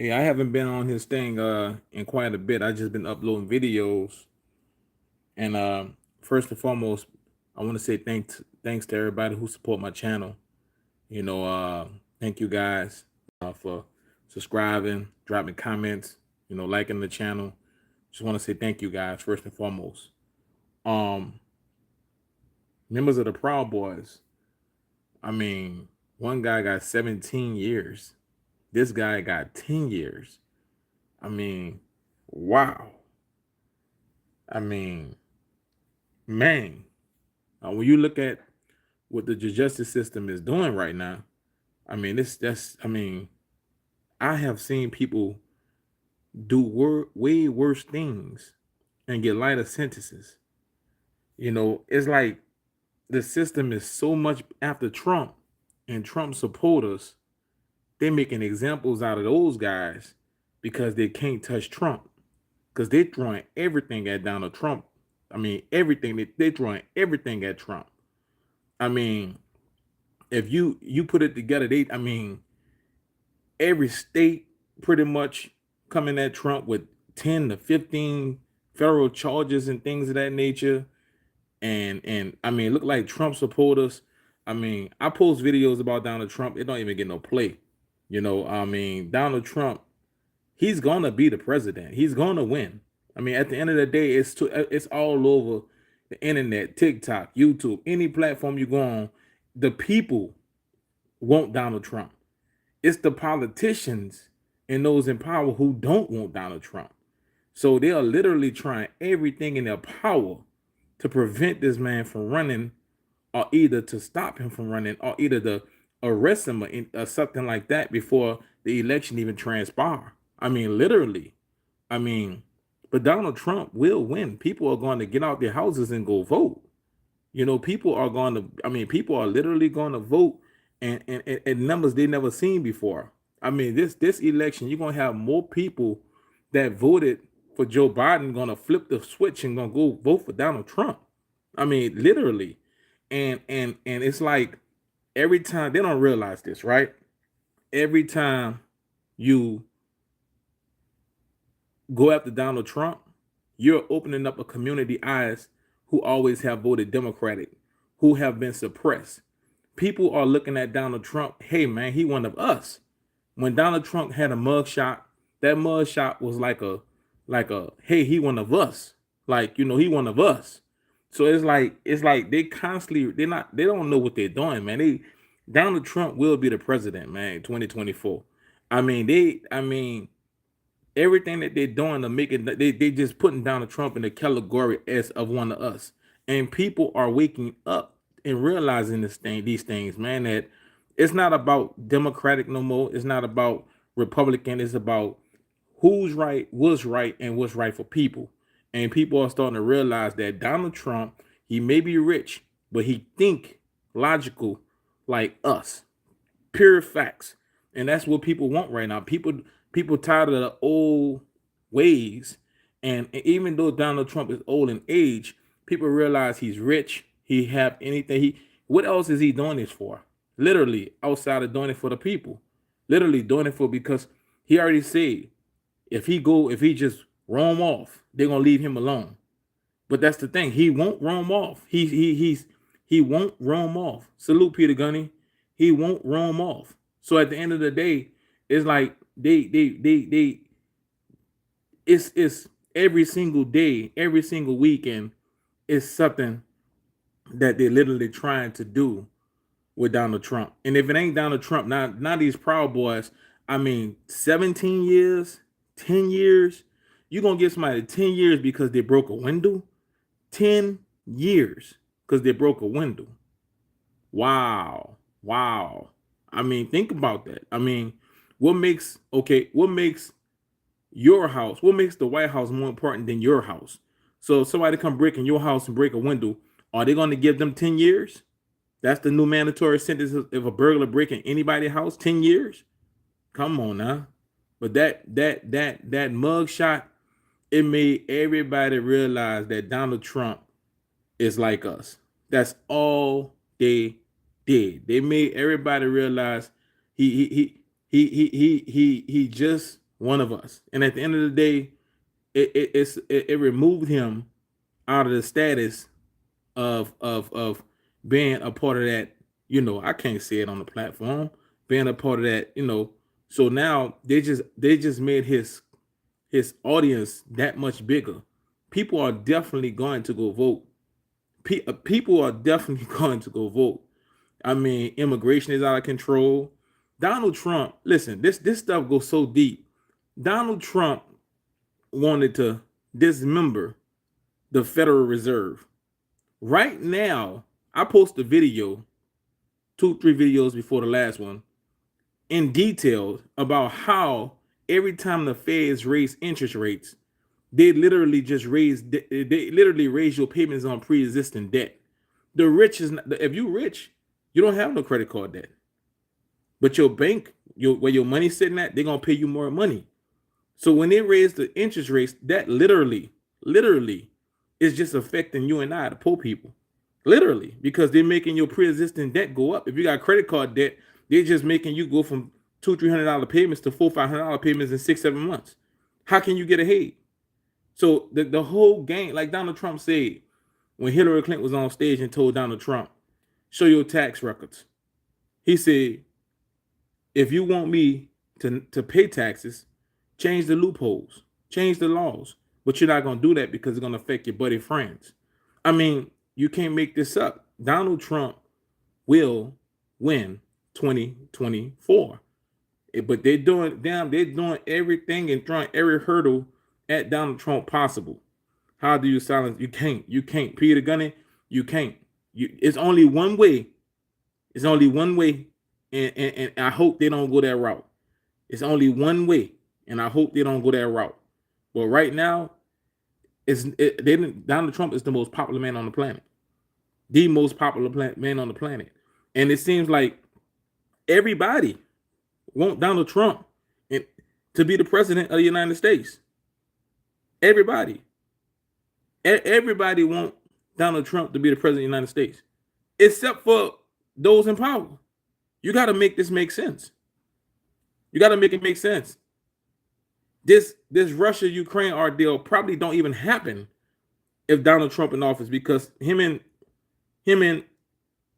Hey, I haven't been on his thing in quite a bit. I just been uploading videos, and first and foremost, I want to say thanks to everybody who support my channel. You know, thank you guys for subscribing, dropping comments, liking the channel. Just want to say thank you guys first and foremost. Um, Members of the Proud Boys. I mean, one guy got 17 years. This guy got 10 years. I mean, wow. I mean, man, when you look at what the justice system is doing right now, I mean, I have seen people do way worse things and get lighter sentences. It's like the system is so much after Trump and Trump supporters. They're making examples out of those guys because they can't touch Trump because they're throwing everything at Donald Trump. I mean, everything they're throwing everything at Trump. I mean, if you put it together, every state pretty much coming at Trump with 10 to 15 federal charges and things of that nature. And I mean, look like Trump supporters. I mean, I post videos about Donald Trump. It don't even get no play. I mean, Donald Trump, he's gonna be the president. He's gonna win. I mean, at the end of the day, it's all over the internet, TikTok, YouTube, any platform you go on. The people want Donald Trump. It's the politicians and those in power who don't want Donald Trump. So they are literally trying everything in their power to prevent this man from running, or either to stop him from running, or either to arrest him or something like that before the election even transpire. I mean, literally. I mean, but Donald Trump will win. People are going to get out their houses and go vote. People are going to, people are literally going to vote and numbers they never seen before. I mean, this election, you're going to have more people that voted for Joe Biden going to flip the switch and going to go vote for Donald Trump. I mean, literally. And it's like every time they don't realize this, right? Every time you go after Donald Trump, you're opening up a community eyes who always have voted Democratic, who have been suppressed. People are looking at Donald Trump, hey man, he one of us. When Donald Trump had a mugshot, that mugshot was like a hey, he one of us. Like, he one of us. So it's like they constantly they don't know what they're doing, man. Donald Trump will be the president, man, 2024. I mean, everything that they're doing to make it, they just putting Donald Trump in the category as of one of us. And people are waking up and realizing these things, man, that it's not about Democratic no more. It's not about Republican. It's about who's right, and what's right for people. And people are starting to realize that Donald Trump, he may be rich, but he think logical like us. Pure facts. And that's what people want right now. People tired of the old ways. And even though Donald Trump is old in age, people realize he's rich. He have anything. What else is he doing this for? Literally, outside of doing it for the people. Literally doing it for, because he already said if he just roam off, they're gonna leave him alone. But that's the thing. He won't roam off. He won't roam off. Salute Peter Gunny. He won't roam off. So at the end of the day, it's like they it's every single day, every single weekend is something that they're literally trying to do with Donald Trump. And if it ain't Donald Trump, not these Proud Boys, I mean, 17 years, 10 years, you're gonna give somebody 10 years because they broke a window. 10 years because they broke a window. Wow. Wow. I mean, think about that. I mean, what makes your house, what makes the White House more important than your house? So if somebody come break in your house and break a window, are they going to give them 10 years? That's the new mandatory sentence if a burglar breaking anybody's house, 10 years? Come on now. But that mug shot, it made everybody realize that Donald Trump is like us. That's all they did. They made everybody realize he just one of us. And at the end of the day, it removed him out of the status of being a part of that. I can't say it on the platform. Being a part of that, So now they just made his audience that much bigger. People are definitely going to go vote. People are definitely going to go vote. I mean, immigration is out of control. Donald Trump, listen, this stuff goes so deep. Donald Trump wanted to dismember the Federal Reserve. Right now, I post a video, 2-3 videos before the last one, in detail about how every time the Feds raise interest rates, they literally raise your payments on pre-existing debt. The rich is not, if you rich, you don't have no credit card debt. But your bank, where your money's sitting at, they're gonna pay you more money. So when they raise the interest rates, that literally is just affecting you and I, the poor people. Literally, because they're making your pre-existing debt go up. If you got credit card debt, they're just making you go from $200-$300 payments to $400-$500 payments in 6-7 months. How can you get ahead? So the whole game, like Donald Trump said, when Hillary Clinton was on stage and told Donald Trump, show your tax records. He said, if you want me to pay taxes, change the loopholes, change the laws. But you're not going to do that because it's going to affect your buddy friends. I mean, you can't make this up. Donald Trump will win 2024. But they're doing everything and throwing every hurdle at Donald Trump possible. How do you silence? You can't. Peter Gunning, you can't. It's only one way. It's only one way. And I hope they don't go that route. It's only one way. And I hope they don't go that route. But right now, Donald Trump is the most popular man on the planet. The most popular man on the planet. And it seems like everybody want Donald Trump to be the president of the United States. Everybody. Everybody want Donald Trump to be the president of the United States. Except for those in power. You got to make this make sense. You got to make it make sense. This Russia-Ukraine ordeal probably don't even happen if Donald Trump in office, because him and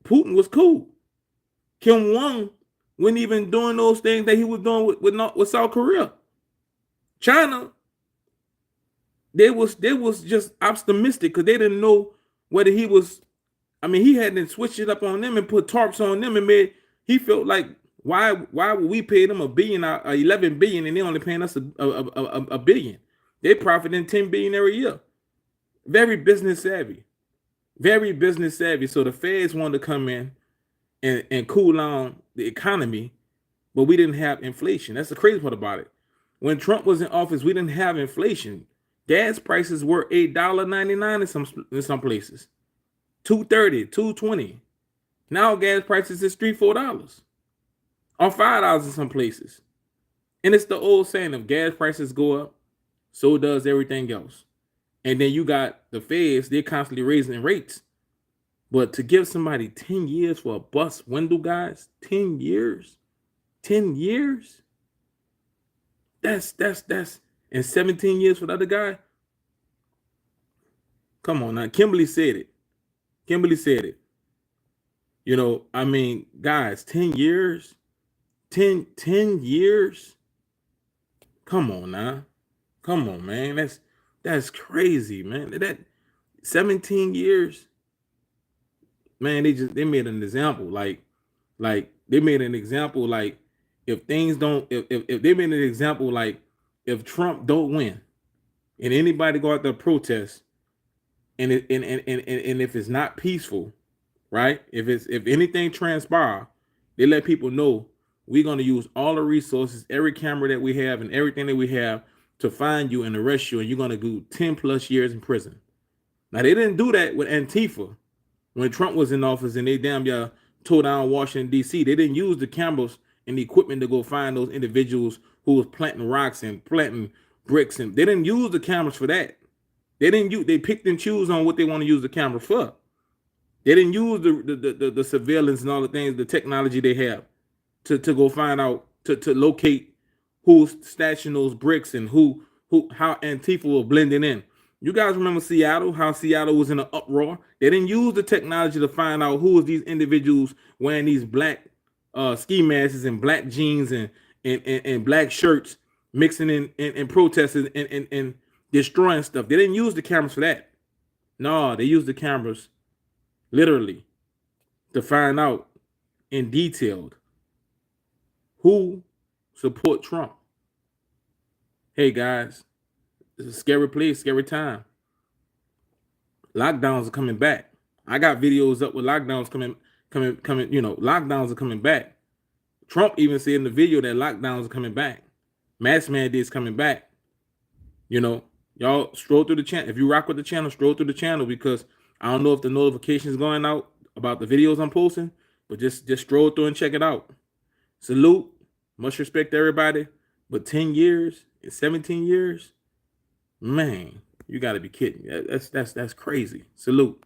Putin was cool. Kim Jong wasn't even doing those things that he was doing with South Korea. China, they was just optimistic because they didn't know whether he was. I mean, he had to switch it up on them and put tarps on them, and he felt like, why would we pay them $1 billion, 11 billion, and they only paying us a billion? They profiting 10 billion every year. Very business savvy. Very business savvy. So the Feds wanted to come in and cool down the economy, but we didn't have inflation. That's the crazy part about it. When Trump was in office, we didn't have inflation. Gas prices were $8.99 in some places. $2.30, $2.20. Now gas prices is $3-4. Or $5 in some places. And it's the old saying, if gas prices go up, so does everything else. And then you got the Feds, they're constantly raising rates. But to give somebody 10 years for a bus window, guys, 10 years? 10 years? That's and 17 years for the other guy? Come on now. Kimberly said it. Kimberly said it. I mean, guys, 10 years? 10 years? Come on now. Come on, man. That's crazy, man. That 17 years. Man, they made an example. Like they made an example, like if things don't, if they made an example, like if Trump don't win and anybody go out there protest and if it's not peaceful, right? If anything transpire, they let people know we're going to use all the resources, every camera that we have and everything that we have to find you and arrest you, and you're going to do 10+ years in prison. Now, they didn't do that with Antifa when Trump was in office and they damn tore down Washington, D.C. They didn't use the cameras and the equipment to go find those individuals who was planting rocks and planting bricks, and they didn't use the cameras for that. They picked and choose on what they want to use the camera for. They didn't use the surveillance and all the things, the technology they have to go find out, to locate who's stashing those bricks and how Antifa was blending in. You guys remember Seattle, how Seattle was in an uproar? They didn't use the technology to find out who was these individuals wearing these black ski masks and black jeans and black shirts mixing in protesting and destroying stuff. They didn't use the cameras for that. No, they used the cameras literally to find out in detailed who support Trump. Hey guys, it's a scary place, scary time. Lockdowns are coming back. I got videos up with lockdowns coming. Lockdowns are coming back. Trump even said in the video that lockdowns are coming back. Mask mandates coming back. Y'all scroll through the channel. If you rock with the channel, scroll through the channel, because I don't know if the notifications going out about the videos I'm posting, but just scroll through and check it out. Salute. Much respect to everybody. But 10 years and 17 years, man, you got to be kidding. That's crazy. Salute.